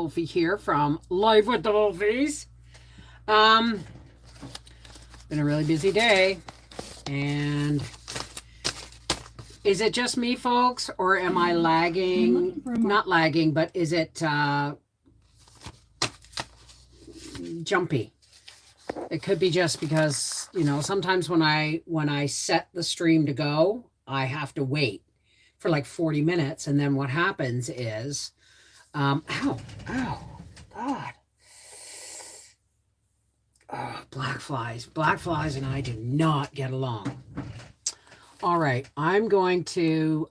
Wolfie here from Live with the Wolfies. Um, been a really busy day, and is it just me, folks, or am I lagging? Not lagging, but is it jumpy? It could be just because, sometimes when I set the stream to go, I have to wait for like 40 minutes, and then what happens is ow, God. Oh, black flies and I do not get along. All right, I'm going to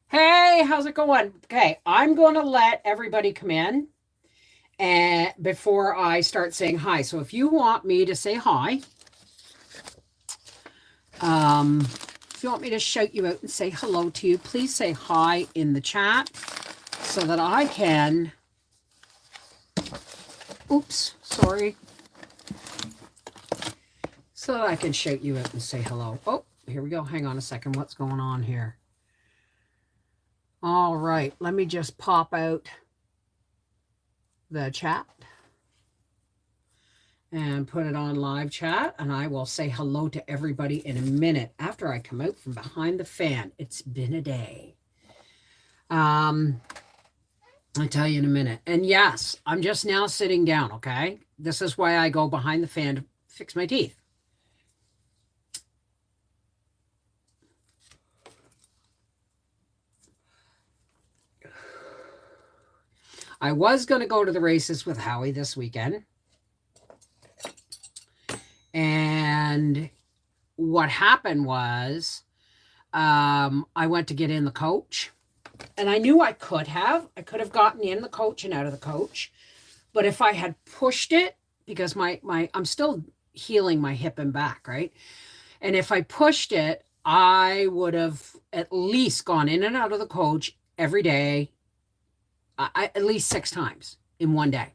hey, how's it going? Okay, I'm going to let everybody come in and before I start saying hi. So if you want me to say hi, if you want me to shout you out and say hello to you, please say hi in the chat so that I can, oops, sorry, so that I can shout you out and say hello. Oh, here we go. Hang on a second. What's going on here? All right, let me just pop out the chat and put it on live chat, and I will say hello to everybody in a minute after I come out from behind the fan. It's been a day. I'll tell you in a minute. And yes, I'm just now sitting down, okay? This is why I go behind the fan to fix my teeth. I was going to go to the races with Howie this weekend. And what happened was I went to get in the coach, and I knew I could have gotten in the coach and out of the coach. But if I had pushed it, because I'm still healing my hip and back, right? And if I pushed it, I would have at least gone in and out of the coach every day, at least 6 times in one day.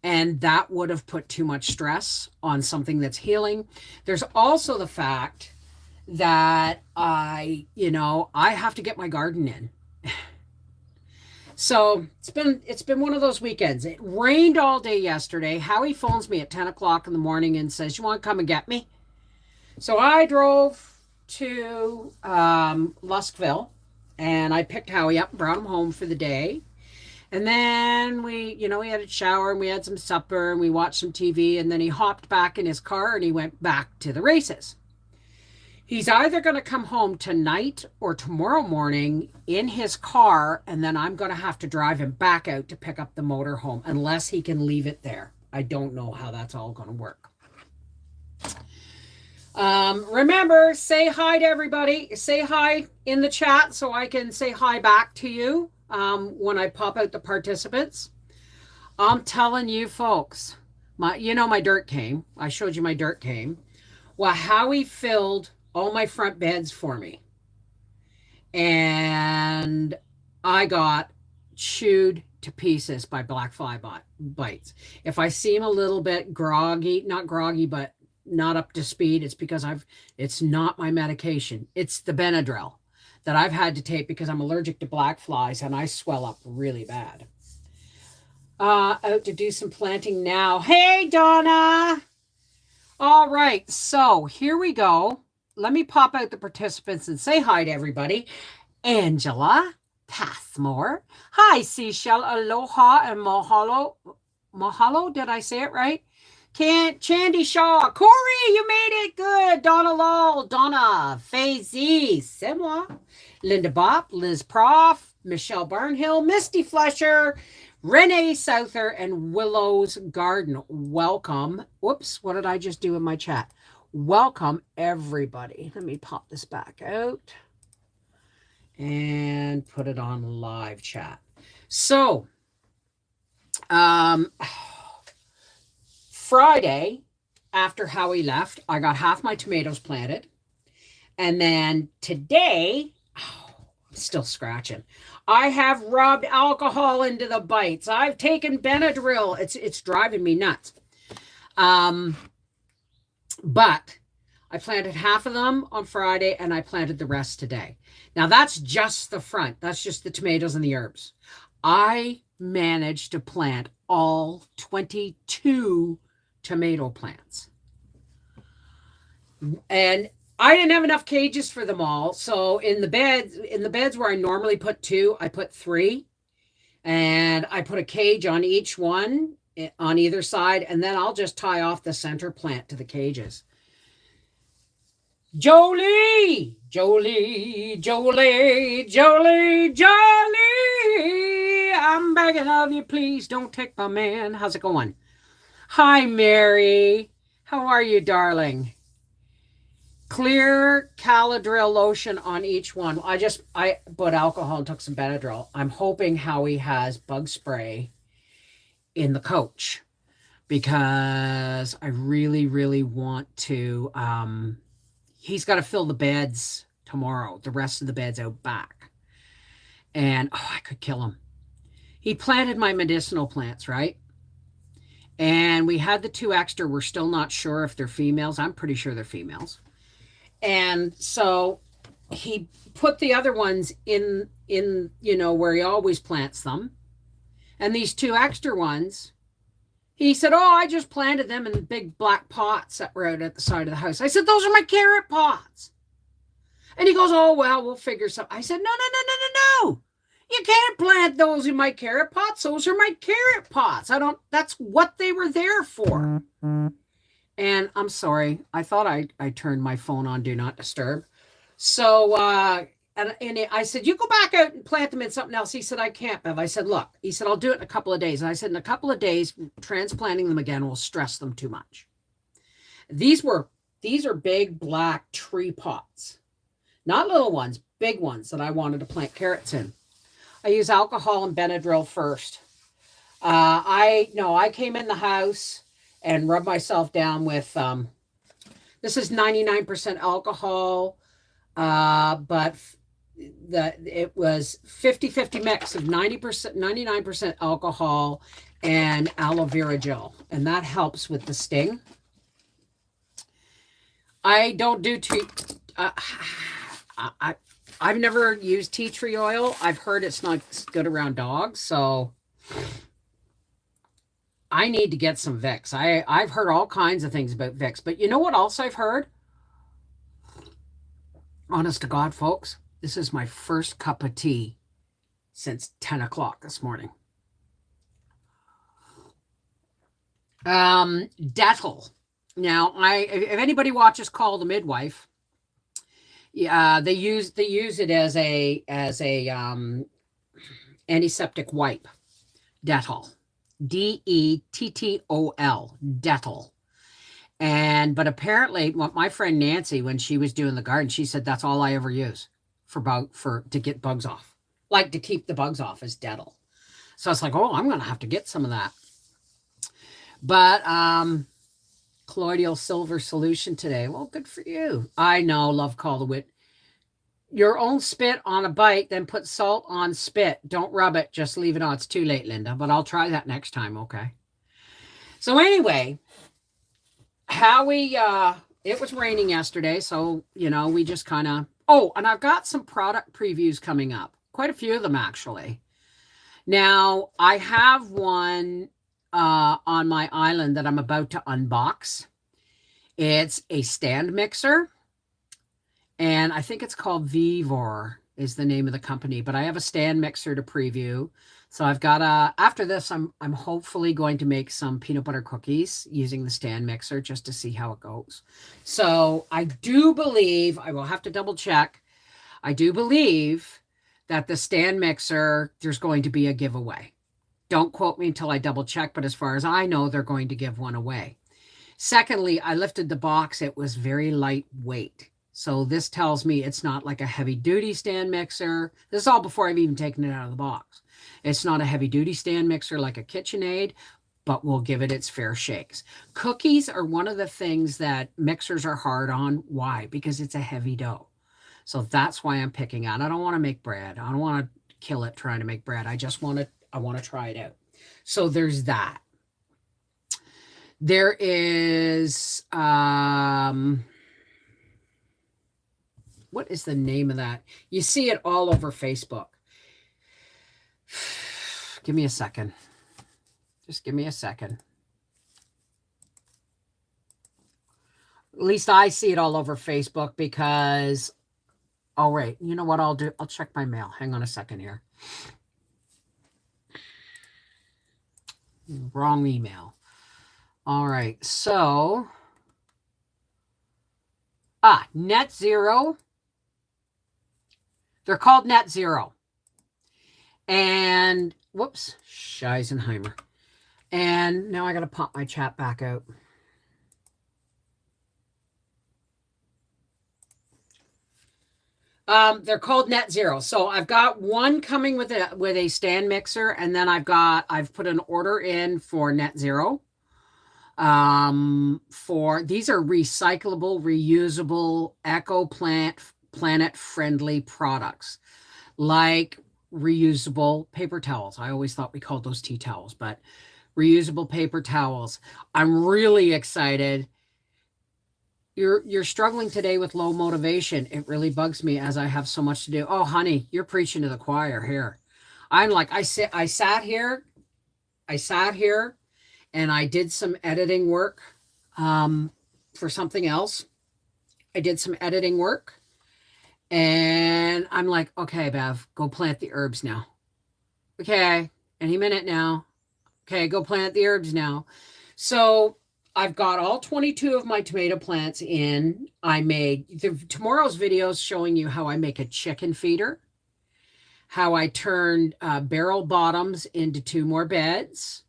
And that would have put too much stress on something that's healing. There's also the fact that I have to get my garden in. So it's been one of those weekends. It rained all day yesterday. Howie phones me at 10 o'clock in the morning and says, "You want to come and get me?" So I drove to Luskville, and I picked Howie up and brought him home for the day. And then we had a shower and we had some supper and we watched some TV, and then he hopped back in his car and he went back to the races. He's either going to come home tonight or tomorrow morning in his car, and then I'm going to have to drive him back out to pick up the motor home unless he can leave it there. I don't know how that's all going to work. Remember, say hi to everybody. Say hi in the chat so I can say hi back to you. When I pop out the participants. I'm telling you folks, my dirt came. I showed you my dirt came. Well, Howie filled all my front beds for me. And I got chewed to pieces by black fly bites. If I seem a little bit groggy, not groggy, but not up to speed, it's because it's not my medication. It's the Benadryl that I've had to take because I'm allergic to black flies and I swell up really bad. Out to do some planting now. Hey, Donna. All right, so here we go. Let me pop out the participants and say hi to everybody. Angela Passmore. Hi, Seashell. Aloha and mahalo. Mahalo, did I say it right? Chandy Shaw. Corey, you made it good. Donna Lowell. Donna. Faye Z. Simla. Linda Bopp. Liz Prof. Michelle Barnhill. Misty Flesher. Renee Souther. And Willow's Garden. Welcome. Whoops. What did I just do in my chat? Welcome, everybody. Let me pop this back out and put it on live chat. So, Friday, after Howie left, I got half my tomatoes planted. And then today, I'm still scratching. I have rubbed alcohol into the bites. I've taken Benadryl. It's driving me nuts. But I planted half of them on Friday and I planted the rest today. Now that's just the front. That's just the tomatoes and the herbs. I managed to plant all 22 tomato plants. And I didn't have enough cages for them all. So in the beds where I normally put 2, I put 3. And I put a cage on each one on either side, and then I'll just tie off the center plant to the cages. Jolie, Jolie, Jolie, Jolie, Jolie, I'm begging of you, please don't take my man. How's it going? Hi, Mary. How are you, darling? Clear Caladryl lotion on each one. I put alcohol and took some Benadryl. I'm hoping Howie has bug spray in the coach because I really, really want to. He's got to fill the beds tomorrow, the rest of the beds out back. And I could kill him. He planted my medicinal plants, right? And we had the 2 extra. We're still not sure if they're females. I'm pretty sure they're females. And so he put the other ones in where he always plants them. And these 2 extra ones, he said, oh, I just planted them in big black pots that were out at the side of the house. I said, those are my carrot pots. And he goes, oh, well, we'll figure something. I said, no. You can't plant those in my carrot pots. Those are my carrot pots. That's what they were there for. And I'm sorry, I thought I turned my phone on Do Not Disturb. So, and I said, you go back out and plant them in something else. He said, I can't, Bev. I said, look, he said, I'll do it in a couple of days. And I said, in a couple of days, transplanting them again will stress them too much. These are big black tree pots, not little ones, big ones that I wanted to plant carrots in. I use alcohol and Benadryl first. I came in the house and rub myself down with, this is 99% alcohol, but it was 50-50 mix of 99% alcohol and aloe vera gel. And that helps with the sting. I don't do tea. I've never used tea tree oil. I've heard it's not good around dogs. So I need to get some Vicks. I've heard all kinds of things about Vicks, but you know what else I've heard? Honest to God, folks, this is my first cup of tea since 10 o'clock this morning. Dettol. Now, if anybody watches Call the Midwife, they use it as a antiseptic wipe. Dettol. Dettol, Dettol. But apparently my friend Nancy, when she was doing the garden, she said that's all I ever use to get bugs off, like to keep the bugs off, is Dettol. So it's like, oh, I'm gonna have to get some of that. But colloidal silver solution today. Well, good for you. I know, love call the wit. Your own spit on a bite, then put salt on spit. Don't rub it, just leave it on. It's too late, Linda, but I'll try that next time, okay? So anyway, Howie, it was raining yesterday, so, we just kind of... Oh, and I've got some product previews coming up. Quite a few of them, actually. Now, I have one on my island that I'm about to unbox. It's a stand mixer. And I think it's called Vivor is the name of the company, but I have a stand mixer to preview. So I've got after this, I'm hopefully going to make some peanut butter cookies using the stand mixer just to see how it goes. So I do believe, I will have to double check. I do believe that the stand mixer, there's going to be a giveaway. Don't quote me until I double check, but as far as I know, they're going to give one away. Secondly, I lifted the box. It was very lightweight. So this tells me it's not like a heavy duty stand mixer. This is all before I've even taken it out of the box. It's not a heavy duty stand mixer like a KitchenAid, but we'll give it its fair shakes. Cookies are one of the things that mixers are hard on. Why? Because it's a heavy dough. So that's why I'm picking out. I don't want to make bread. I don't want to kill it trying to make bread. I want to try it out. So there's that. There is, what is the name of that? You see it all over Facebook. Give me a second. Just give me a second. At least I see it all over Facebook because, all right, you know what I'll do? I'll check my mail. Hang on a second here. Wrong email. All right, so, Net Zero. They're called Net Zero. And, whoops, Scheisenheimer. And now I got to pop my chat back out. They're called Net Zero. So I've got one coming with a stand mixer, and then I've put an order in for Net Zero. For these are recyclable, reusable, planet friendly products, like reusable paper towels. I always thought we called those tea towels, but reusable paper towels. I'm really excited. You're struggling today with low motivation. It really bugs me as I have so much to do. Oh, honey, you're preaching to the choir here. I'm like, I sat here and I did some editing work for something else. I did some editing work and I'm like, okay, Bev, go plant the herbs now. Okay, any minute now. Okay, go plant the herbs now. So I've got all 22 of my tomato plants in. I made tomorrow's videos showing you how I make a chicken feeder, how I turned barrel bottoms into 2 more beds,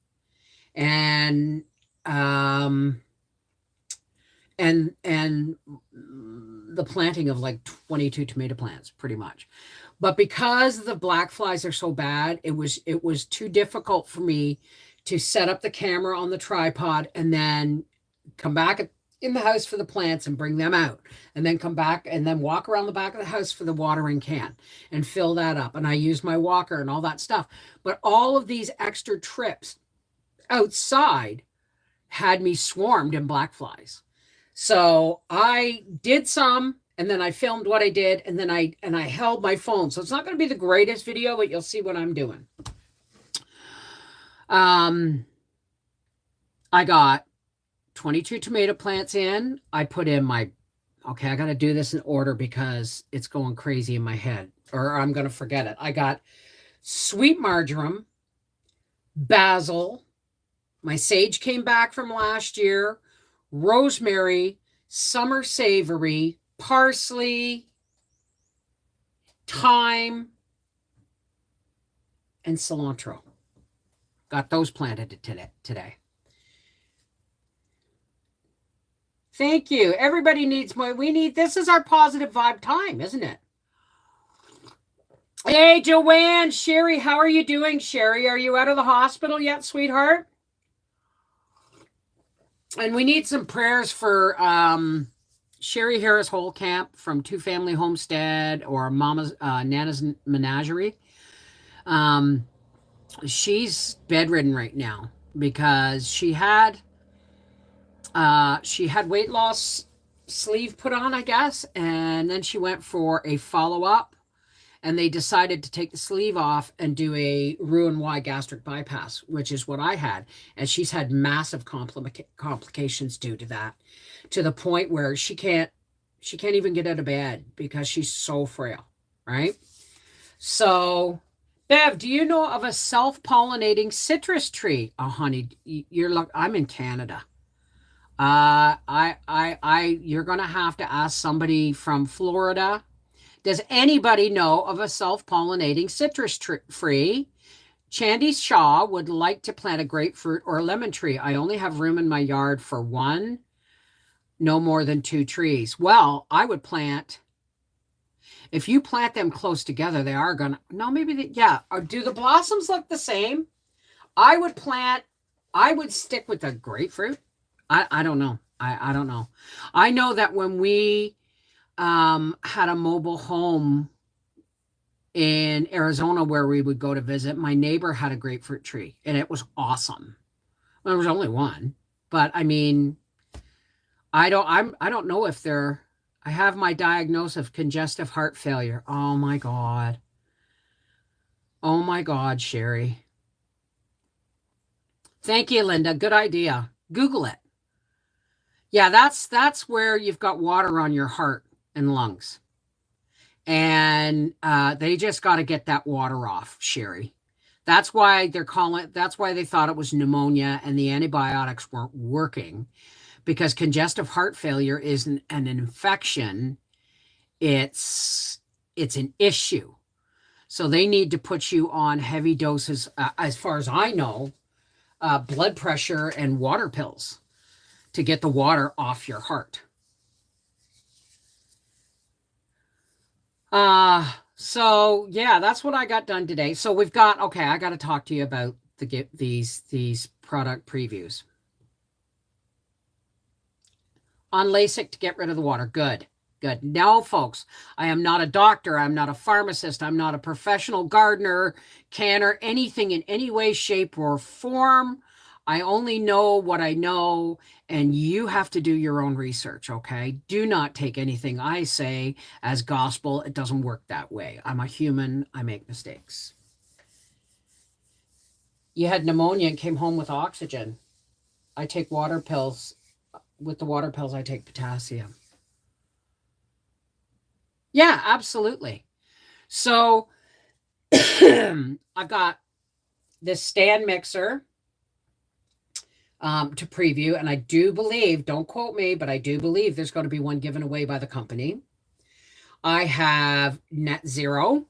and the planting of like 22 tomato plants pretty much. But because the black flies are so bad, it was too difficult for me to set up the camera on the tripod and then come back in the house for the plants and bring them out, and then come back and then walk around the back of the house for the watering can and fill that up. And I use my walker and all that stuff. But all of these extra trips outside had me swarmed in black flies. So I did some, and then I filmed what I did, and then I held my phone. So it's not going to be the greatest video, but you'll see what I'm doing. I got 22 tomato plants in. I put in I got to do this in order because it's going crazy in my head, or I'm going to forget it. I got sweet marjoram, basil, my sage came back from last year, rosemary, summer savory, parsley, thyme, and cilantro. Got those planted today. Thank you. Everybody needs more. This is our positive vibe time, isn't it? Hey, Joanne, Sherry, how are you doing? Sherry, are you out of the hospital yet, sweetheart? And we need some prayers for Sherry Harris Holcamp from Two Family Homestead or Nana's Menagerie. She's bedridden right now because she had weight loss sleeve put on, I guess, and then she went for a follow-up, and they decided to take the sleeve off and do a Roux-en-Y gastric bypass, which is what I had, and she's had massive complications due to that, to the point where she can't even get out of bed because she's so frail, right? So, Bev, do you know of a self-pollinating citrus tree? Oh, honey, I'm in Canada. You're going to have to ask somebody from Florida. Does anybody know of a self-pollinating citrus tree? Chandy Shaw would like to plant a grapefruit or a lemon tree. I only have room in my yard for one, no more than 2 trees. Well, I would plant, if you plant them close together, they are going to, no, maybe, yeah. Do the blossoms look the same? I would stick with the grapefruit. I don't know. I don't know. I know that when we had a mobile home in Arizona where we would go to visit, my neighbor had a grapefruit tree, and it was awesome. Well, there was only one, but I mean, I don't know if they're I have my diagnosis of congestive heart failure. Oh my God. Oh my God, Sherry. Thank you, Linda. Good idea. Google it. Yeah, that's where you've got water on your heart and lungs. And they just got to get that water off, Sherry. That's why they thought it was pneumonia and the antibiotics weren't working because congestive heart failure isn't an infection, it's an issue. So they need to put you on heavy doses, as far as I know, blood pressure and water pills to get the water off your heart. So yeah, that's what I got done today. So we've got, okay, I got to talk to you about these product previews. On LASIK to get rid of the water. Good. Good. No, folks, I am not a doctor. I'm not a pharmacist. I'm not a professional gardener, canner, anything in any way, shape, or form. I only know what I know, and you have to do your own research, okay? Do not take anything I say as gospel. It doesn't work that way. I'm a human. I make mistakes. You had pneumonia and came home with oxygen. I take water pills. With the water pills, I take potassium. Yeah, absolutely. So I've got this stand mixer to preview, and I do believe, don't quote me, but I do believe there's going to be one given away by the company. I have Net Zero,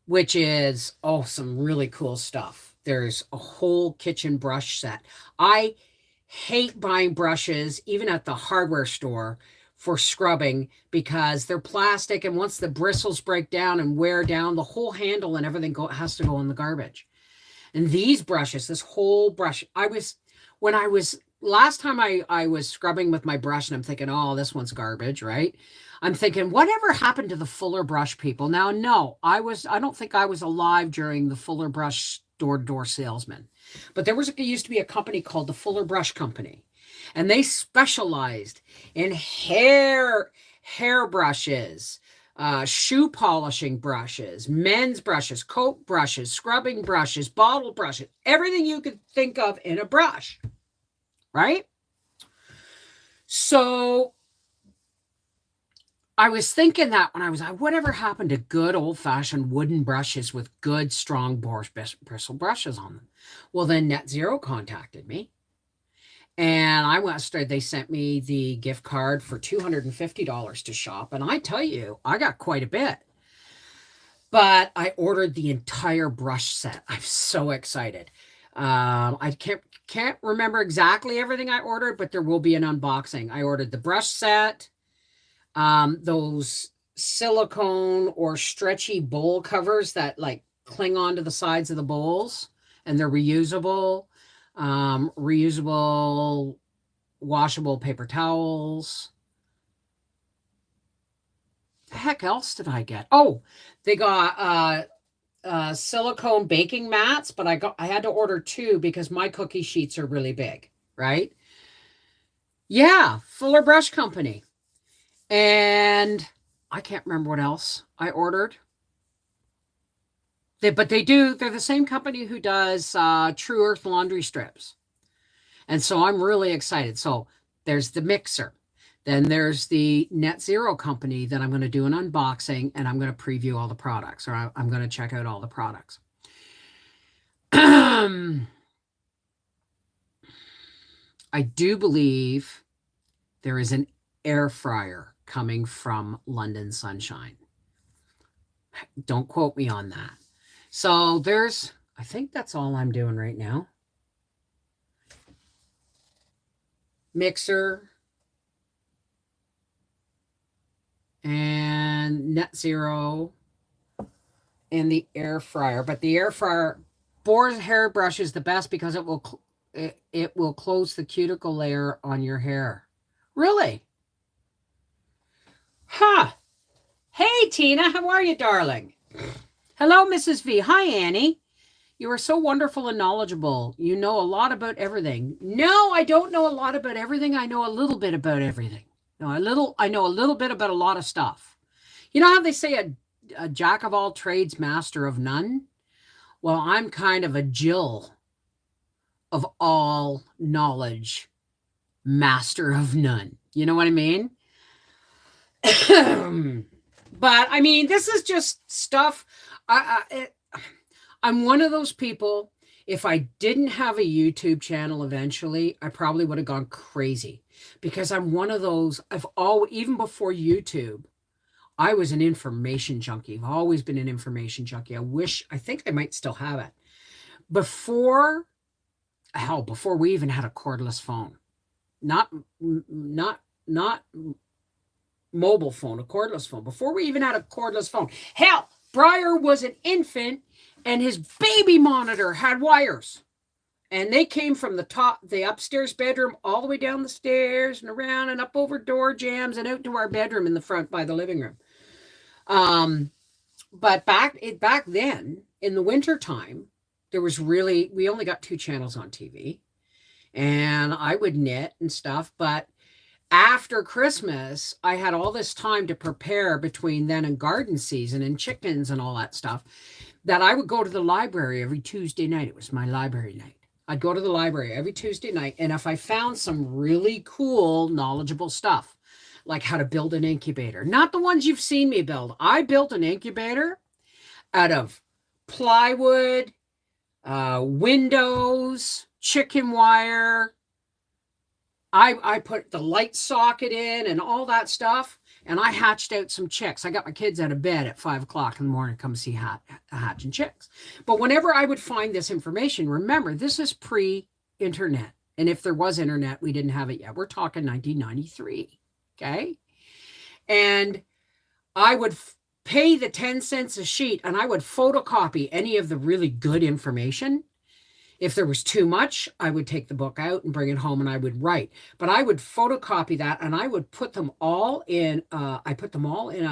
which is, some really cool stuff. There's a whole kitchen brush set. I hate buying brushes, even at the hardware store, for scrubbing because they're plastic, and once the bristles break down and wear down, the whole handle and everything has to go in the garbage. And these brushes, this whole brush, last time I was scrubbing with my brush, and I'm thinking, oh, this one's garbage, right? I'm thinking, whatever happened to the Fuller Brush people? Now, no, I don't think I was alive during the Fuller Brush door-to-door salesman. But there used to be a company called the Fuller Brush Company, and they specialized in hair brushes, shoe polishing brushes, men's brushes, coat brushes, scrubbing brushes, bottle brushes, everything you could think of in a brush, right? So I was thinking that when I was like, whatever happened to good old-fashioned wooden brushes with good, strong bristle brushes on them? Well, then Net Zero contacted me, and they sent me the gift card for $250 to shop, and I tell you, I got quite a bit. But I ordered the entire brush set. I'm so excited. I can't remember exactly everything I ordered, but there will be an unboxing. I ordered the brush set, those silicone or stretchy bowl covers that like cling onto the sides of the bowls, and they're reusable, washable paper towels. The heck else did I get? Oh, they got silicone baking mats, but I had to order 2 because my cookie sheets are really big, right? Yeah, Fuller Brush Company. And I can't remember what else I ordered. They're the same company who does True Earth laundry strips. And so I'm really excited. So there's the mixer. Then there's the Net Zero company that I'm going to do an unboxing, and I'm going to preview all the products, or I'm going to check out all the products. I do believe there is an air fryer coming from London Sunshine. Don't quote me on that. So I think that's all I'm doing right now. Mixer and Net Zero and the air fryer. But the air fryer, Boar's hairbrush is the best because it will close the cuticle layer on your hair. Really? Huh. Hey, Tina, how are you, darling? Hello, Mrs. V. Hi, Annie. You are so wonderful and knowledgeable. You know a lot about everything. No, I don't know a lot about everything. I know a little bit about everything. No, I know a little bit about a lot of stuff. You know how they say a jack of all trades, master of none? Well, I'm kind of a Jill of all knowledge, master of none. You know what I mean? But I mean, this is just stuff. I'm one of those people. If I didn't have a YouTube channel eventually, I probably would have gone crazy because I'm one of those. Even before YouTube, I was an information junkie. I've always been an information junkie. I think I might still have it. Before, before we even had a cordless phone, not mobile phone, a cordless phone, before we even had a cordless phone. Hell, Briar was an infant and his baby monitor had wires. And they came from the upstairs bedroom, all the way down the stairs and around and up over door jams and out to our bedroom in the front by the living room. But back then, in the winter time, we only got 2 channels on TV. And I would knit and stuff, but after Christmas, I had all this time to prepare between then and garden season and chickens and all that stuff, that I would go to the library every Tuesday night. It was my library night. I'd go to the library every Tuesday night, and if I found some really cool, knowledgeable stuff, like how to build an incubator, not the ones you've seen me build. I built an incubator out of plywood, windows, chicken wire. I put the light socket in and all that stuff, and I hatched out some chicks. I got my kids out of bed at 5 o'clock in the morning to come see hatching chicks. But whenever I would find this information, remember, this is pre-internet. And if there was internet, we didn't have it yet. We're talking 1993, okay? And I would pay the 10 cents a sheet, and I would photocopy any of the really good information. If there was too much, I would take the book out and bring it home and I would write. But I would photocopy that and I would put them all in, a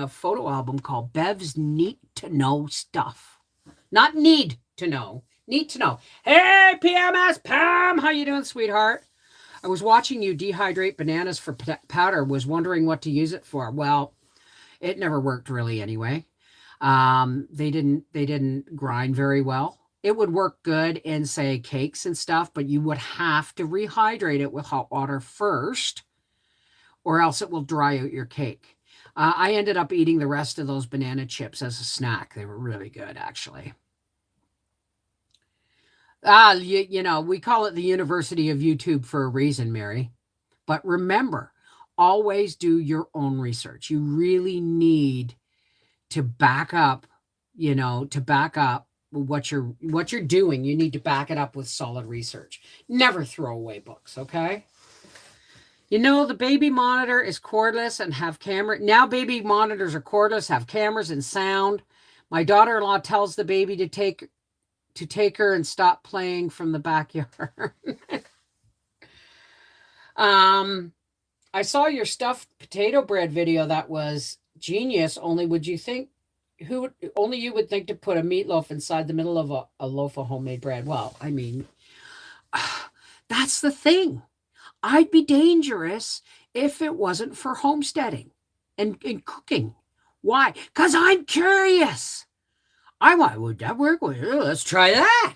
photo album called Bev's Neat to Know Stuff. Not need to know, need to know. Hey, PMS Pam, how you doing, sweetheart? I was watching you dehydrate bananas for powder, was wondering what to use it for. Well, it never worked really anyway. They didn't grind very well. It would work good in, say, cakes and stuff, but you would have to rehydrate it with hot water first, or else it will dry out your cake. I ended up eating the rest of those banana chips as a snack. They were really good, actually. We call it the University of YouTube for a reason, Mary. But remember, always do your own research. You really need to back up, what you're doing. You need to back it up with solid research. Never throw away books, okay? The baby monitor is cordless and have camera. Now baby monitors are cordless, have cameras and sound. My daughter-in-law tells the baby to take her and stop playing from the backyard. I saw your stuffed potato bread video. That was genius. Only you would think to put a meatloaf inside the middle of a loaf of homemade bread. Well, I mean, that's the thing. I'd be dangerous if it wasn't for homesteading and cooking. Why? Because I'm curious. Would that work? Well, let's try that.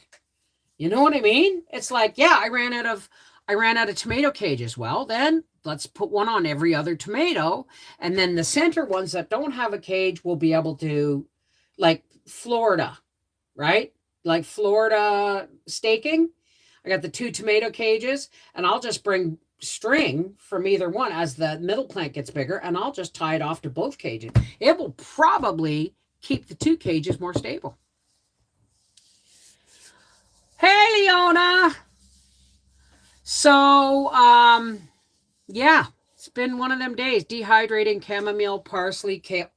You know what I mean? It's like, yeah, I ran out of tomato cages. Well, then let's put one on every other tomato. And then the center ones that don't have a cage will be able to, like Florida, right? Like Florida staking. I got the 2 tomato cages, and I'll just bring string from either one as the middle plant gets bigger, and I'll just tie it off to both cages. It will probably keep the 2 cages more stable. Hey, Leona. So, yeah, it's been one of them days. Dehydrating chamomile, parsley, kale.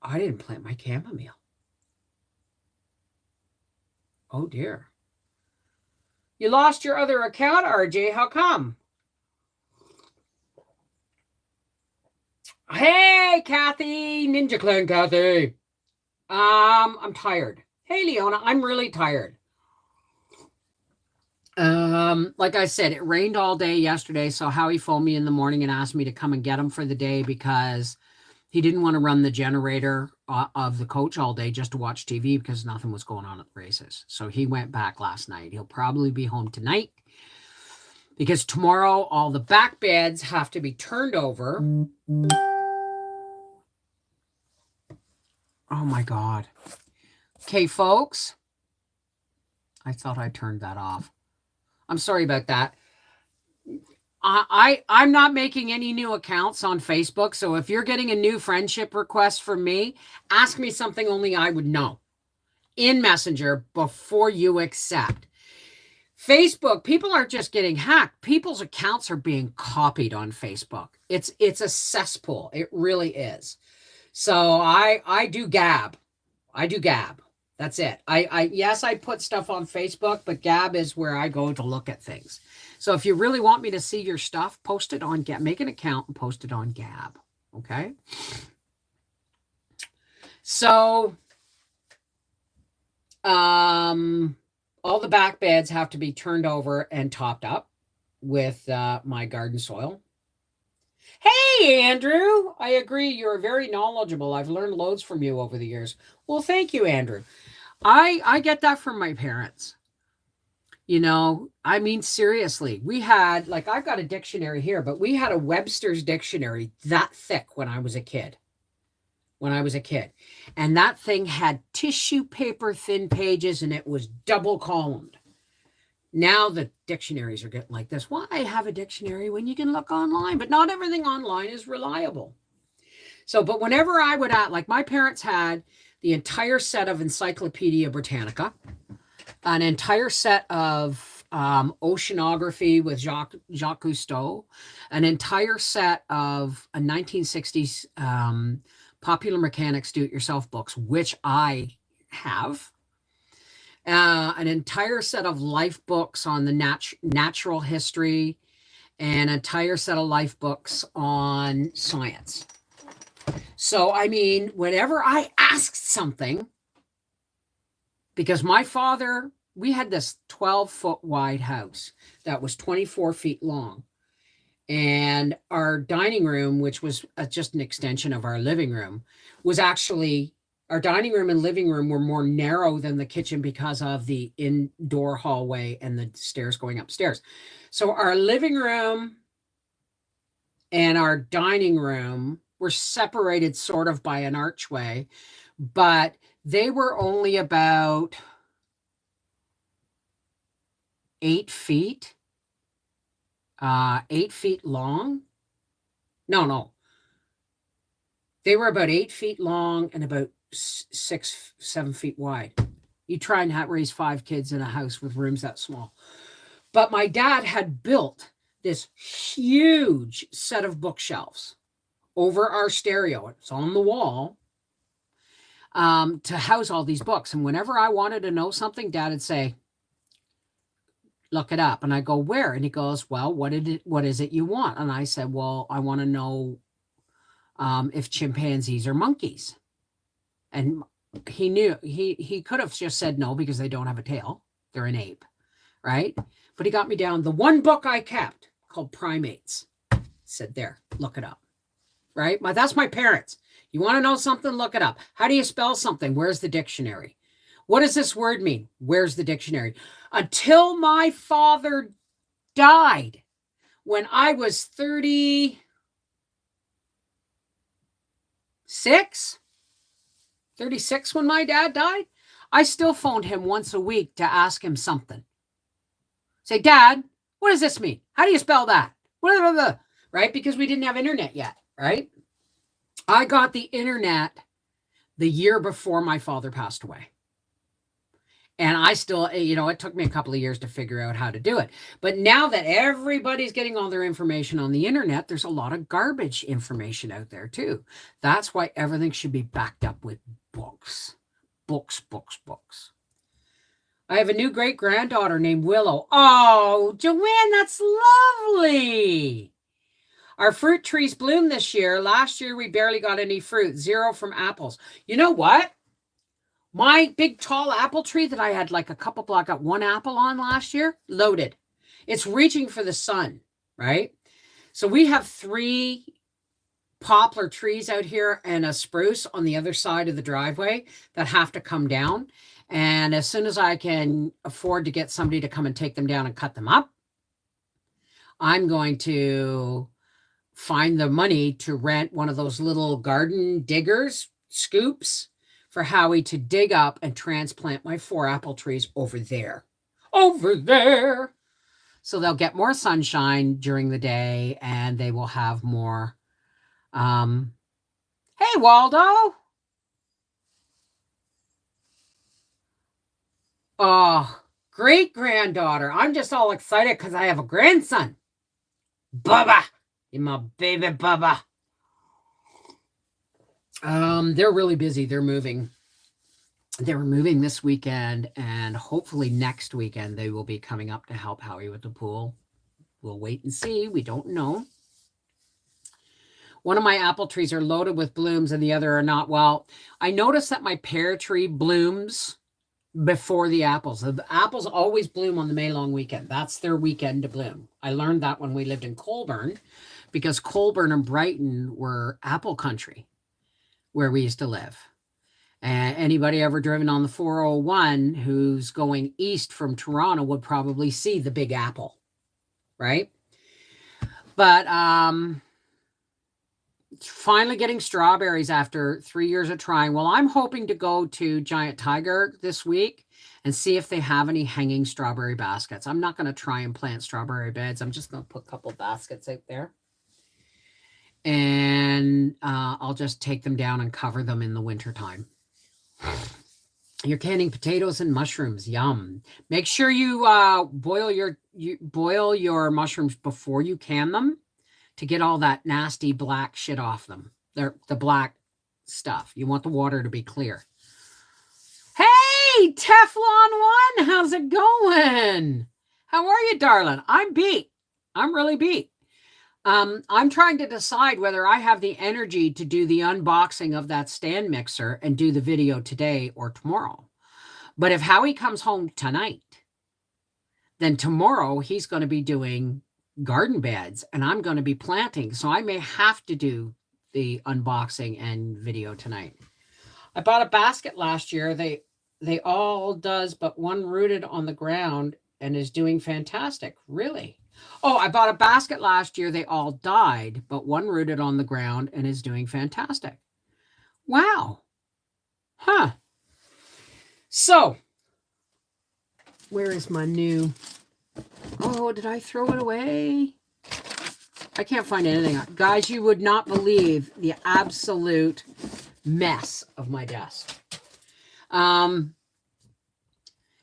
I didn't plant my chamomile. Oh, dear. You lost your other account, RJ. How come? Hey, Kathy. Ninja Clan Kathy. I'm tired. Hey, Leona. I'm really tired. Like I said, it rained all day yesterday, so Howie phoned me in the morning and asked me to come and get him for the day because he didn't want to run the generator of the coach all day just to watch TV because nothing was going on at the races. So he went back last night. He'll probably be home tonight because tomorrow all the back beds have to be turned over. Oh my God. Okay, folks. I thought I turned that off. I'm sorry about that. I'm not making any new accounts on Facebook. So if you're getting a new friendship request from me, ask me something only I would know in Messenger before you accept. Facebook, people aren't just getting hacked. People's accounts are being copied on Facebook. It's a cesspool. It really is. So I do Gab. I do Gab. That's it. Yes, I put stuff on Facebook, but Gab is where I go to look at things. So if you really want me to see your stuff, post it on Gab. Make an account and post it on Gab. Okay? So all the back beds have to be turned over and topped up with my garden soil. Hey, Andrew. I agree. You're very knowledgeable. I've learned loads from you over the years. Well, thank you, Andrew. I get that from my parents. You know, I mean, seriously, we had, like, I've got a dictionary here, but we had a Webster's dictionary that thick when I was a kid. And that thing had tissue paper thin pages and it was double columned. Now the dictionaries are getting like this. Why have a dictionary when you can look online? But not everything online is reliable. So, but whenever I would like my parents had the entire set of Encyclopedia Britannica, an entire set of oceanography with Jacques Cousteau, an entire set of a 1960s popular mechanics do-it-yourself books, which I have. An entire set of life books on the natural history, and an entire set of life books on science. So, I mean, whenever I asked something, because my father, we had this 12-foot wide house that was 24 feet long. And our dining room, which was just an extension of our living room, was actually, our dining room and living room were more narrow than the kitchen because of the indoor hallway and the stairs going upstairs. So our living room and our dining room were separated sort of by an archway, but they were only about 8 feet. 8 feet long. No. They were about 8 feet long and about 6-7 feet wide. You try and raise 5 kids in a house with rooms that small. But my dad had built this huge set of bookshelves over our stereo. It's on the wall to house all these books. And whenever I wanted to know something, Dad would say, look it up. And I go, where? And he goes, well, what is it you want? And I said, well, I want to know if chimpanzees are monkeys. And he knew, he could have just said no because they don't have a tail. They're an ape, right? But he got me down. The one book I kept called Primates. Said, there, look it up, right? That's my parents. You want to know something? Look it up. How do you spell something? Where's the dictionary? What does this word mean? Where's the dictionary? Until my father died when I was 36 when my dad died, I still phoned him once a week to ask him something. Say, Dad, what does this mean? How do you spell that? Right? Because we didn't have internet yet, right? I got the internet the year before my father passed away. And I still, it took me a couple of years to figure out how to do it. But now that everybody's getting all their information on the internet, there's a lot of garbage information out there too. That's why everything should be backed up with books. Books. I have a new great-granddaughter named Willow. Oh, Joanne, that's lovely. Our fruit trees bloomed this year. Last year, we barely got any fruit. 0 from apples. You know what? My big tall apple tree that I had like a couple, I got one apple on last year, loaded. It's reaching for the sun, right? So we have 3 poplar trees out here and a spruce on the other side of the driveway that have to come down. And as soon as I can afford to get somebody to come and take them down and cut them up, I'm going to find the money to rent one of those little garden diggers, scoops, for Howie to dig up and transplant my 4 apple trees over there. Over there. So they'll get more sunshine during the day and they will have more. Hey, Waldo. Oh, great granddaughter. I'm just all excited because I have a grandson. Bubba. You're my baby Bubba. They're really busy. They're moving. They were moving this weekend, and hopefully next weekend they will be coming up to help Howie with the pool. We'll wait and see. We don't know. One of my apple trees are loaded with blooms and the other are not. Well, I noticed that my pear tree blooms before the apples. The apples always bloom on the May long weekend. That's their weekend to bloom. I learned that when we lived in Colborne, because Colborne and Brighton were apple country where we used to live. And anybody ever driven on the 401 who's going east from Toronto would probably see the Big Apple, right? But finally getting strawberries after 3 years of trying. Well, I'm hoping to go to Giant Tiger this week and see if they have any hanging strawberry baskets. I'm not going to try and plant strawberry beds. I'm just going to put a couple baskets out there. And I'll just take them down and cover them in the wintertime. You're canning potatoes and mushrooms. Yum. Make sure you boil your mushrooms before you can them to get all that nasty black shit off them. They're the black stuff. You want the water to be clear. Hey, Teflon One, how's it going? How are you, darling? I'm beat. I'm really beat. I'm trying to decide whether I have the energy to do the unboxing of that stand mixer and do the video today or tomorrow. But if Howie comes home tonight, then tomorrow he's going to be doing garden beds and I'm going to be planting. So I may have to do the unboxing and video tonight. I bought a basket last year. They all does, but one rooted on the ground and is doing fantastic. Really? Oh, I bought a basket last year. They all died, but one rooted on the ground and is doing fantastic. Wow. Huh. So, where is my new... Oh, did I throw it away? I can't find anything. Guys, you would not believe the absolute mess of my desk.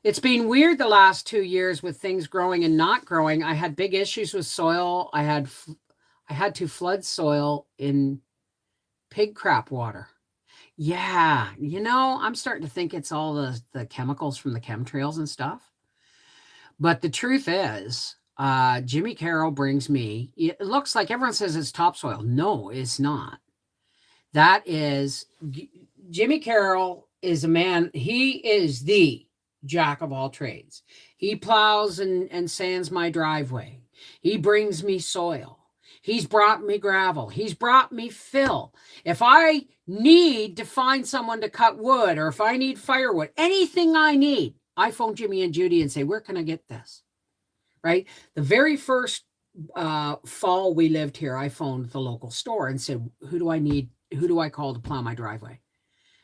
It's been weird the last 2 years with things growing and not growing. I had big issues with soil. I had to flood soil in pig crap water. Yeah, I'm starting to think it's all the chemicals from the chemtrails and stuff. But the truth is, Jimmy Carroll brings me, it looks like everyone says it's topsoil. No, it's not. That is, Jimmy Carroll is a man, he is the jack of all trades. He plows and sands my driveway. He brings me soil. He's brought me gravel. He's brought me fill. If I need to find someone to cut wood or if I need firewood, anything I need, I phone Jimmy and Judy and say, where can I get this? Right? The very first fall we lived here, I phoned the local store and said, who do I call to plow my driveway?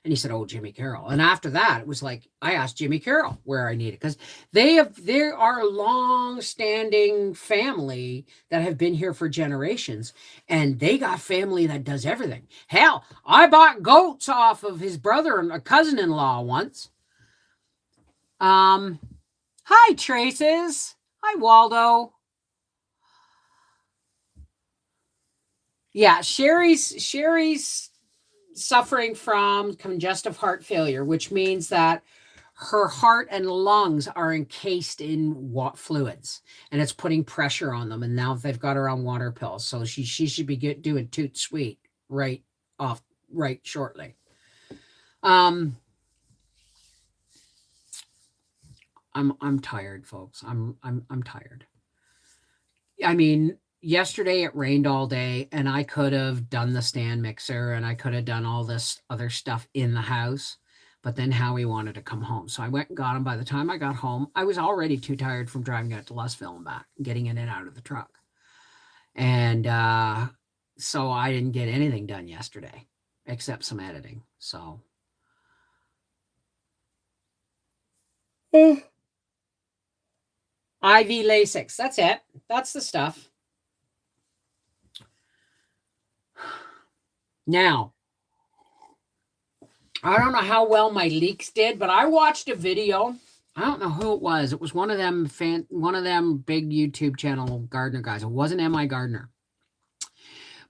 And he said, oh, Jimmy Carroll. And after that, it was like, I asked Jimmy Carroll where I needed, because they are a long-standing family that have been here for generations, and they got family that does everything. Hell, I bought goats off of his brother and a cousin-in-law once. Hi, Traces. Hi, Waldo. Yeah, Sherry's suffering from congestive heart failure, which means that her heart and lungs are encased in fluids, and it's putting pressure on them. And now they've got her on water pills, so she should be doing toot sweet right shortly. I'm tired, folks. I'm tired. I mean, yesterday it rained all day and I could have done the stand mixer and I could have done all this other stuff in the house. But then Howie wanted to come home. So I went and got him. By the time I got home, I was already too tired from driving out to Lusville and back, getting in and out of the truck. And so I didn't get anything done yesterday except some editing. So IV Lasix. That's it. That's the stuff. Now, I don't know how well my leeks did, but I watched a video. I don't know who it was. It was one of them big YouTube channel gardener guys. It wasn't MI Gardener.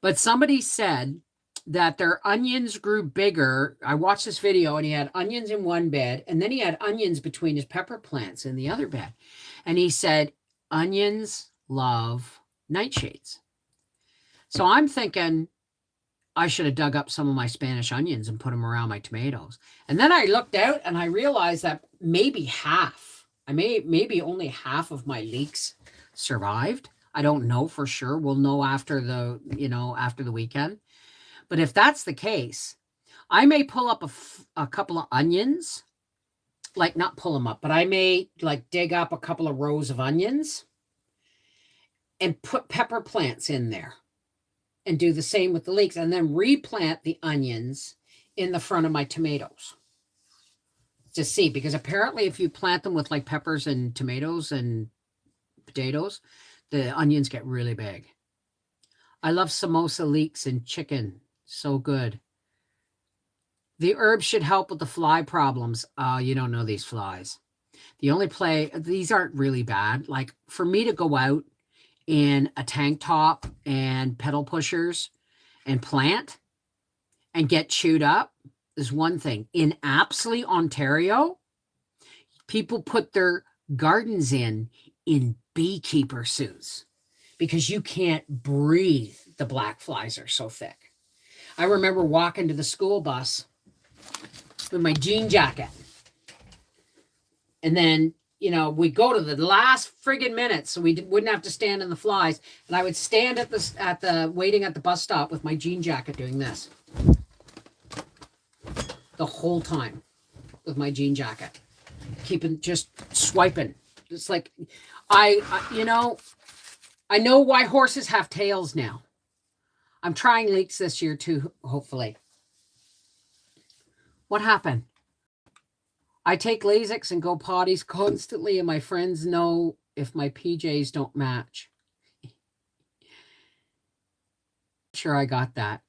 But somebody said that their onions grew bigger. I watched this video and he had onions in one bed and then he had onions between his pepper plants in the other bed. And he said, onions love nightshades. So I'm thinking I should have dug up some of my Spanish onions and put them around my tomatoes. And then I looked out and I realized that maybe maybe only half of my leeks survived. I don't know for sure. We'll know after the weekend. But if that's the case, I may pull up a couple of onions, like not pull them up, but I may like dig up a couple of rows of onions and put pepper plants in there and do the same with the leeks and then replant the onions in the front of my tomatoes to see, because apparently if you plant them with like peppers and tomatoes and potatoes, the onions get really big. I love samosa leeks and chicken. So good. The herbs should help with the fly problems. You don't know these flies. These aren't really bad. Like for me to go out in a tank top and pedal pushers and plant and get chewed up is one thing. In Apsley, Ontario, people put their gardens in beekeeper suits because you can't breathe. The black flies are so thick. I remember walking to the school bus with my jean jacket. And then, we go to the last friggin' minute so we wouldn't have to stand in the flies. And I would stand waiting at the bus stop with my jean jacket doing this the whole time with my jean jacket, just swiping. It's like, I know why horses have tails now. I'm trying leeks this year too, hopefully. What happened? I take Lasix and go potties constantly, and my friends know if my PJs don't match. Sure, I got that.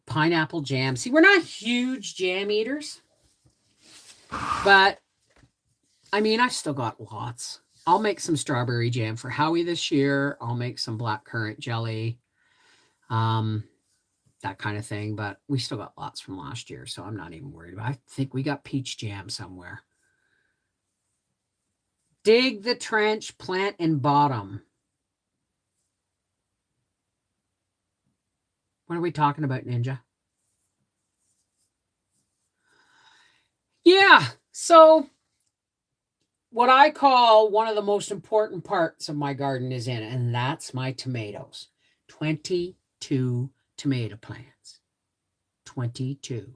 Pineapple jam. See, we're not huge jam eaters, but I mean, I've still got lots. I'll make some strawberry jam for Howie this year. I'll make some blackcurrant jelly, that kind of thing. But we still got lots from last year, so I'm not even worried about it. I think we got peach jam somewhere. Dig the trench, plant in bottom. What are we talking about, Ninja? Yeah, so what I call one of the most important parts of my garden is in, and that's my tomatoes. 22 tomato plants. 22.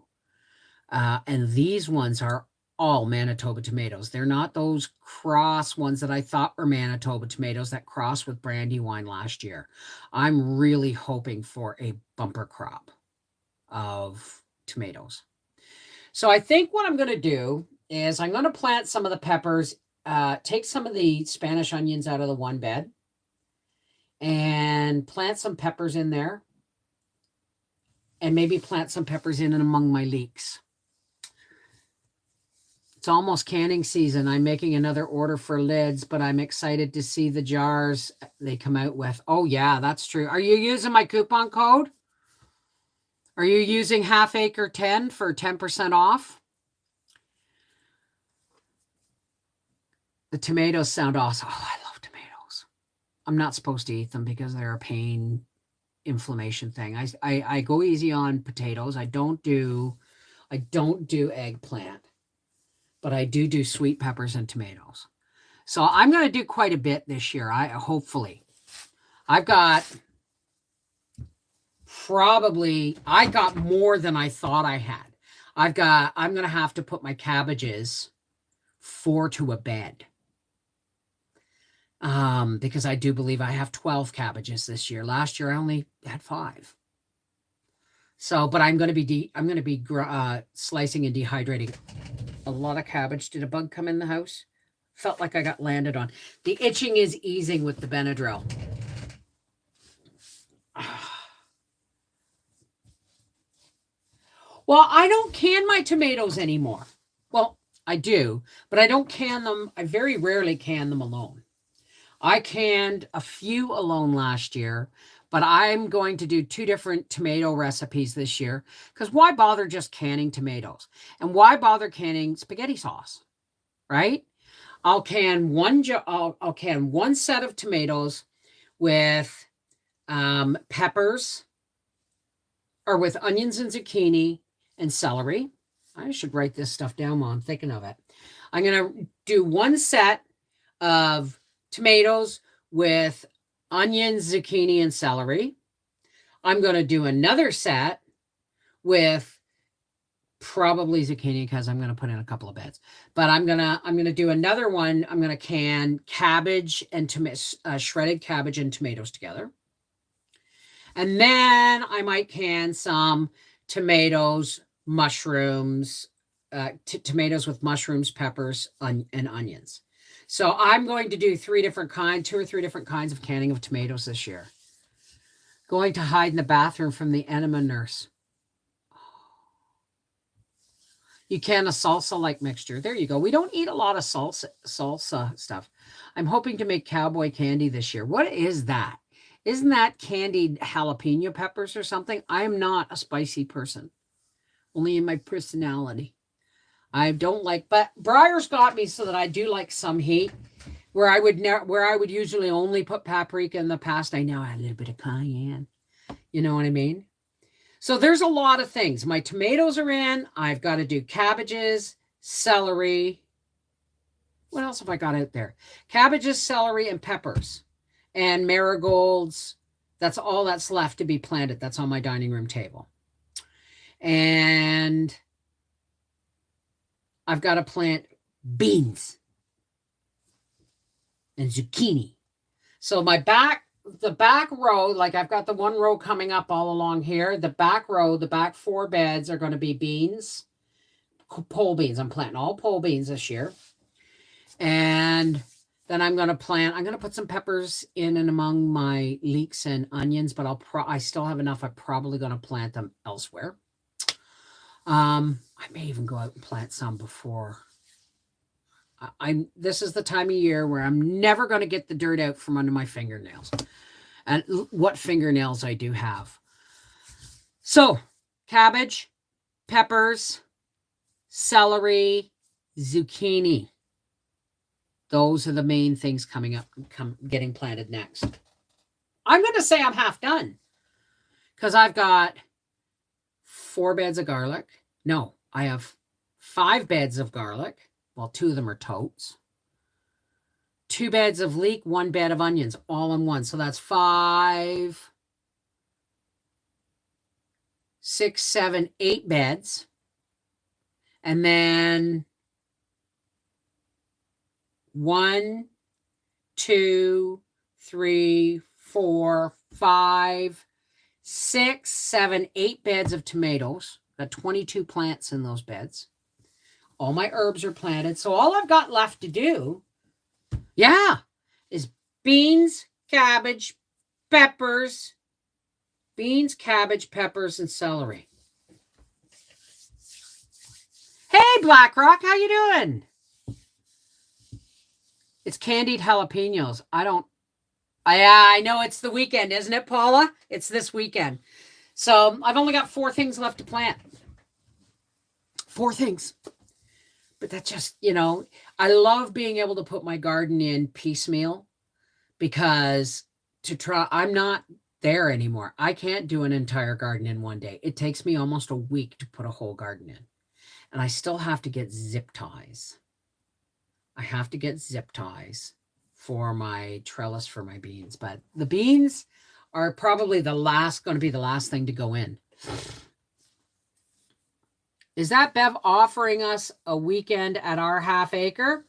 And these ones are all Manitoba tomatoes. They're not those cross ones that I thought were Manitoba tomatoes that crossed with Brandywine last year. I'm really hoping for a bumper crop of tomatoes. So I think what I'm going to do is I'm going to plant some of the peppers, take some of the Spanish onions out of the one bed and plant some peppers in there, and maybe plant some peppers in and among my leeks. It's almost canning season. I'm making another order for lids, but I'm excited to see the jars they come out with. Oh yeah, that's true. Are you using my coupon code? Are you using Half Acre 10 for 10% off? The tomatoes sound awesome. Oh, I love tomatoes. I'm not supposed to eat them because they're a pain inflammation thing. I go easy on potatoes. I don't do eggplant. but I do sweet peppers and tomatoes. So I'm going to do quite a bit this year. Hopefully. I've got I got more than I thought I had. I'm going to have to put my cabbages 4 to a bed. Because I do believe I have 12 cabbages this year. Last year I only had 5. So, but I'm going to be slicing and dehydrating a lot of cabbage. Did a bug come in the house? Felt like I got landed on. The itching is easing with the Benadryl. Well, I don't can my tomatoes anymore. Well, I do, but I don't can them. I very rarely can them alone. I canned a few alone last year, but I'm going to do 2 different tomato recipes this year, because why bother just canning tomatoes? And why bother canning spaghetti sauce, right? I'll can one set of tomatoes with peppers, or with onions and zucchini and celery. I should write this stuff down while I'm thinking of it. I'm going to do 1 set of tomatoes with onions, zucchini, and celery. I'm going to do another set with probably zucchini, because I'm going to put in a couple of beds. But I'm going to do another one. I'm going to can cabbage and shredded cabbage and tomatoes together. And then I might can some tomatoes, mushrooms, tomatoes with mushrooms, peppers, and onions. So I'm going to do 2 or 3 different kinds of canning of tomatoes this year. Going to hide in the bathroom from the enema nurse. You can a salsa-like mixture. There you go. We don't eat a lot of salsa stuff. I'm hoping to make cowboy candy this year. What is that? Isn't that candied jalapeno peppers or something? I am not a spicy person. Only in my personality. I don't like, but Breyer's got me so that I do like some heat. Where I would usually only put paprika in the past, I now add a little bit of cayenne. You know what I mean? So there's a lot of things. My tomatoes are in. I've got to do cabbages, celery. What else have I got out there? Cabbages, celery, and peppers. And marigolds. That's all that's left to be planted. That's on my dining room table. And I've got to plant beans and zucchini. So the back row, like I've got the 1 row coming up all along here. The back row, the back 4 beds are going to be beans, pole beans. I'm planting all pole beans this year. And then I'm going to put some peppers in and among my leeks and onions, but I still have enough. I'm probably going to plant them elsewhere. I may even go out and plant some before. This is the time of year where I'm never going to get the dirt out from under my fingernails. And what fingernails I do have. So, cabbage, peppers, celery, zucchini. Those are the main things getting planted next. I'm going to say I'm half done, because I've got 4 beds of garlic. No, I have 5 beds of garlic. Well, 2 of them are totes. 2 beds of leek, 1 bed of onions, all in one. So that's 5, 6, 7, 8 beds. And then 1, 2, 3, 4, 5, 6, 7, 8 beds of tomatoes. Got 22 plants in those beds. All my herbs are planted. So all I've got left to do, is beans, cabbage, peppers, and celery. Hey, BlackRock, how you doing? It's candied jalapenos. I know it's the weekend, isn't it, Paula? It's this weekend. So I've only got 4 things left to plant. 4 things. But that's just, I love being able to put my garden in piecemeal, because I'm not there anymore. I can't do an entire garden in one day. It takes me almost a week to put a whole garden in. And I still have to get zip ties. I have to get zip ties for my trellis for my beans. But the beans are probably going to be the last thing to go in. Is that Bev offering us a weekend at our half acre?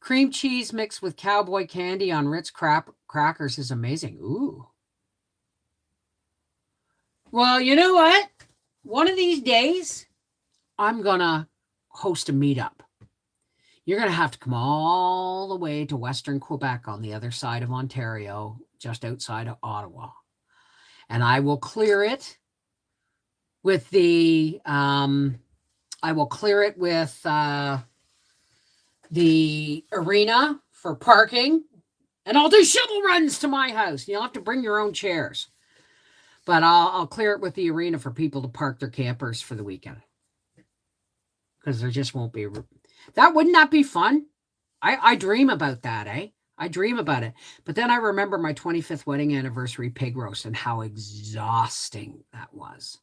Cream cheese mixed with cowboy candy on Ritz crackers is amazing. Ooh. Well, you know what? One of these days, I'm going to host a meetup. You're going to have to come all the way to Western Quebec on the other side of Ontario, just outside of Ottawa. And I will clear it with the arena for parking, and I'll do shuttle runs to my house. You'll have to bring your own chairs, but I'll clear it with the arena for people to park their campers for the weekend, because there just won't be. Wouldn't that be fun? I dream about that, eh? I dream about it. But then I remember my 25th wedding anniversary pig roast and how exhausting that was.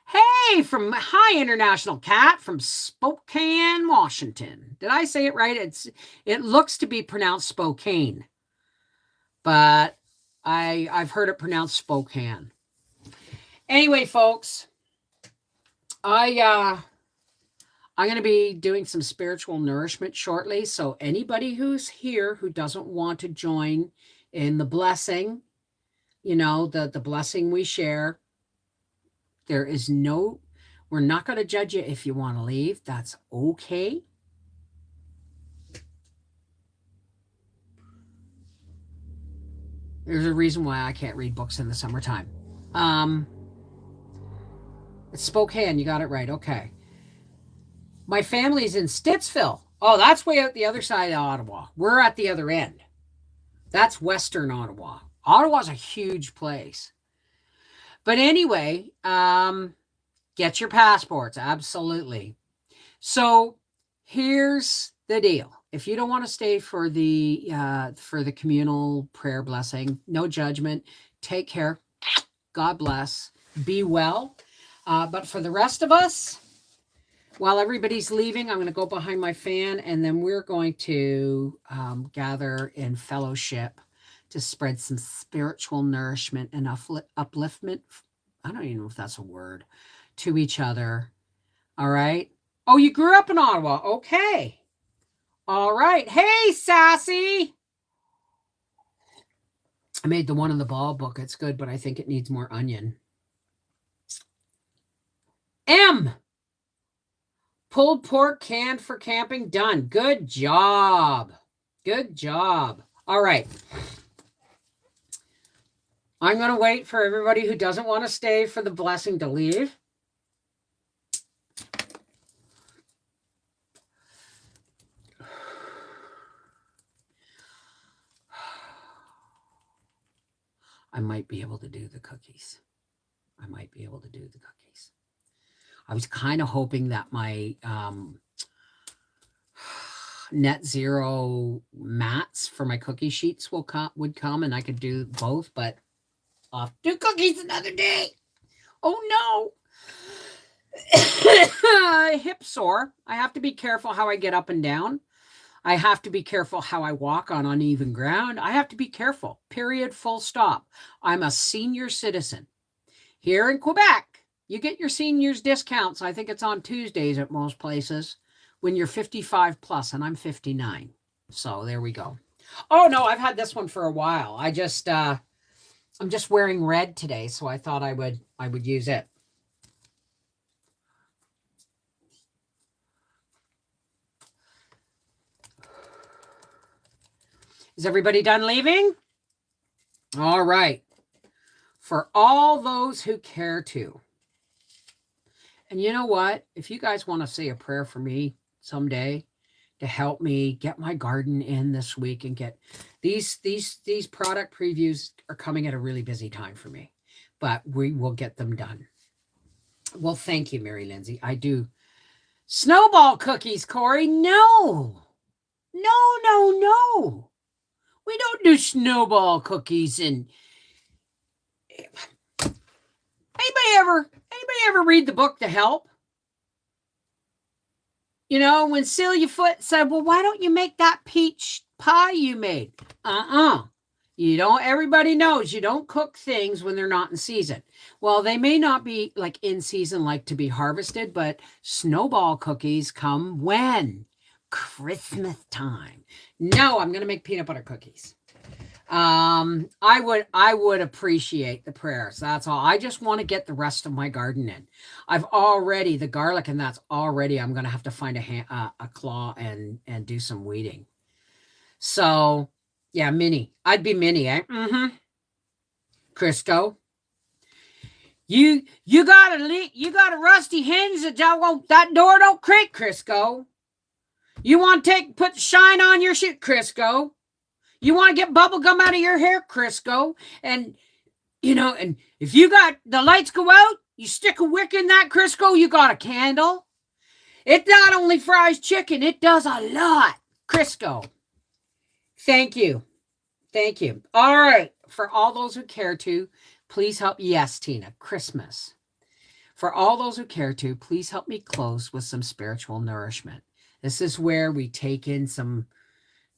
Hey, hi, International Cat from Spokane, Washington. Did I say it right? It looks to be pronounced Spokane, but I've heard it pronounced Spokane. Anyway, folks, I'm going to be doing some spiritual nourishment shortly. So anybody who's here who doesn't want to join in the blessing, the blessing we share, we're not going to judge you if you want to leave. That's okay. There's a reason why I can't read books in the summertime. It's Spokane. You got it right. Okay. My family's in Stittsville. Oh, that's way out the other side of Ottawa. We're at the other end. That's Western Ottawa. Ottawa's a huge place. But anyway, get your passports. Absolutely. So here's the deal. If you don't want to stay for the communal prayer blessing, no judgment. Take care. God bless. Be well. But for the rest of us, while everybody's leaving, I'm going to go behind my fan, and then we're going to gather in fellowship to spread some spiritual nourishment and upliftment. I don't even know if that's a word, to each other. All right. Oh, you grew up in Ottawa. Okay. All right. Hey, Sassy. I made the one in the ball book. It's good, but I think it needs more onion. M. Pulled pork canned for camping. Done. Good job. Good job. All right. I'm going to wait for everybody who doesn't want to stay for the blessing to leave. I might be able to do the cookies. I was kind of hoping that my net zero mats for my cookie sheets would come and I could do both, but I'll do cookies another day. Oh no. Hip sore. I have to be careful how I get up and down. I have to be careful how I walk on uneven ground. I have to be careful. Period. Full stop. I'm a senior citizen. Here in Quebec, you get your seniors discounts. I think it's on Tuesdays at most places when you're 55 plus, and I'm 59. So there we go. Oh no, I've had this one for a while. I'm just wearing red today, so I thought I would use it. Is everybody done leaving? All right. For all those who care to. And you know what? If you guys want to say a prayer for me someday to help me get my garden in this week and get these product previews are coming at a really busy time for me, but we will get them done. Well, thank you, Mary Lindsay. I do. Snowball cookies, Corey. No. We don't do snowball cookies. And anybody ever read the book The Help? When Celia Foot said, well, why don't you make that peach pie you made? You don't, everybody knows you don't cook things when they're not in season. Well, they may not be like in season, like to be harvested, but snowball cookies come when? Christmas time. No, I'm going to make peanut butter cookies. I would appreciate the prayers. That's all. I just want to get the rest of my garden in. I've already, the garlic, and that's already, I'm going to have to find a claw and do some weeding. So yeah, Minnie. I'd be Minnie, eh? Crisco. You got a leak. You got a rusty hinge that door don't creak, Crisco. You want to put shine on your shoe, Crisco. You want to get bubble gum out of your hair, Crisco. And and if you got the lights go out, you stick a wick in that, Crisco. You got a candle. It not only fries chicken, it does a lot, Crisco. Thank you. Thank you. All right. For all those who care to, please help. Yes, Tina, Christmas. For all those who care to, please help me close with some spiritual nourishment. This is where we take in some,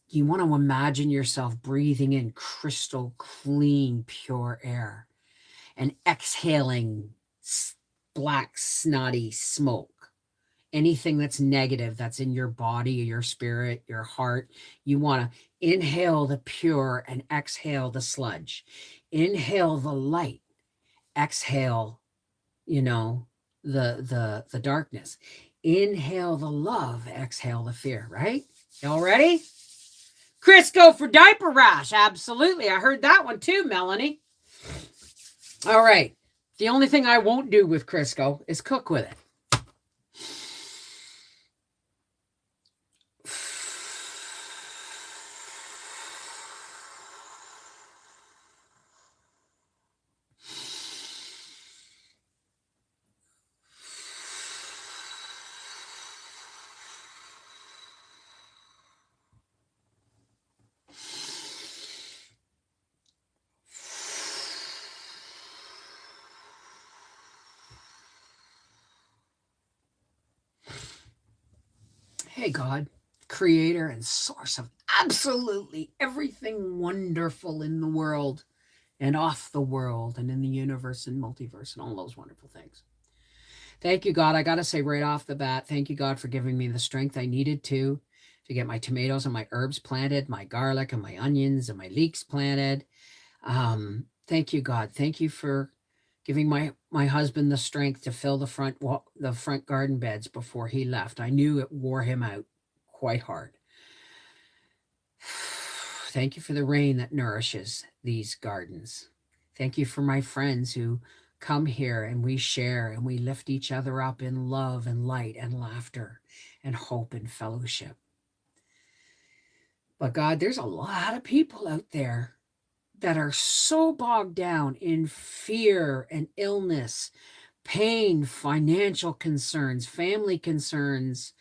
you want to imagine yourself breathing in crystal clean, pure air and exhaling black, snotty smoke. Anything that's negative that's in your body, your spirit, your heart, you want to inhale the pure and exhale the sludge. Inhale the light, exhale, the darkness. Inhale the love, exhale the fear, right? Y'all ready? Crisco for diaper rash. Absolutely. I heard that one too, Melanie. All right. The only thing I won't do with Crisco is cook with it. Hey, God, creator and source of absolutely everything wonderful in the world and off the world and in the universe and multiverse and all those wonderful things. Thank you, God. I got to say right off the bat, thank you, God, for giving me the strength I needed to get my tomatoes and my herbs planted, my garlic and my onions and my leeks planted. Thank you, God. Thank you for giving my husband the strength to fill the front garden beds before he left. I knew it wore him out quite hard. Thank you for the rain that nourishes these gardens. Thank you for my friends who come here and we share and we lift each other up in love and light and laughter and hope and fellowship. But God, there's a lot of people out there that are so bogged down in fear and illness, pain, financial concerns, family concerns,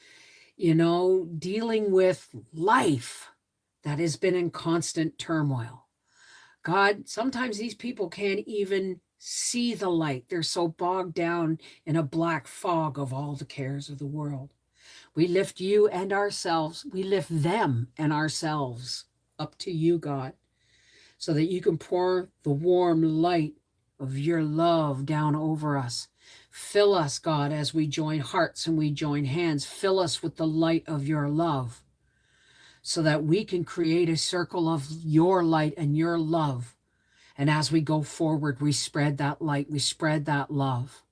dealing with life that has been in constant turmoil. God, sometimes these people can't even see the light. They're so bogged down in a black fog of all the cares of the world. We lift you and ourselves. We lift them and ourselves up to you, God, so that you can pour the warm light of your love down over us. Fill us, God, as we join hearts and we join hands. Fill us with the light of your love so that we can create a circle of your light and your love. And as we go forward, we spread that light, we spread that love.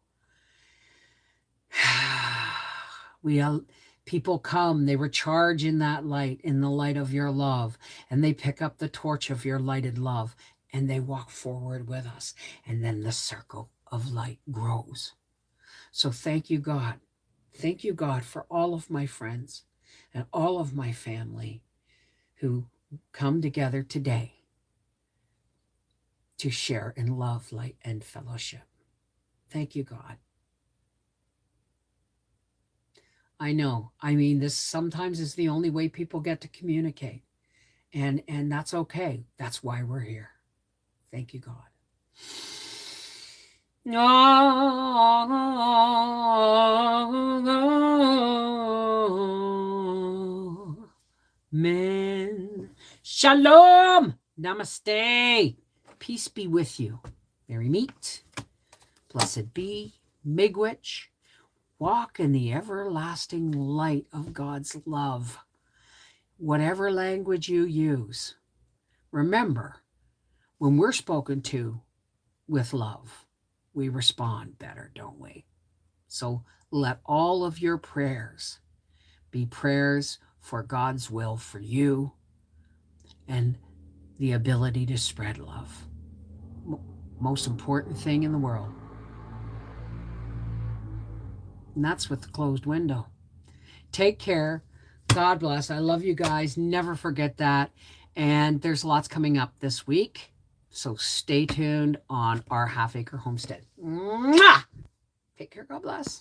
People come, they recharge in that light, in the light of your love, and they pick up the torch of your lighted love, and they walk forward with us. And then the circle of light grows. So thank you, God. Thank you, God, for all of my friends and all of my family who come together today to share in love, light, and fellowship. Thank you, God. I know. I mean, this sometimes is the only way people get to communicate. And that's okay. That's why we're here. Thank you, God. Amen. Shalom. Namaste. Peace be with you. Merry meet. Blessed be. Miigwech. Walk in the everlasting light of God's love. Whatever language you use, remember, when we're spoken to with love, we respond better, don't we? So let all of your prayers be prayers for God's will for you and the ability to spread love. Most important thing in the world. And that's with the closed window. Take care. God bless. I love you guys. Never forget that. And there's lots coming up this week. So stay tuned on our Half Acre Homestead. Mwah! Take care. God bless.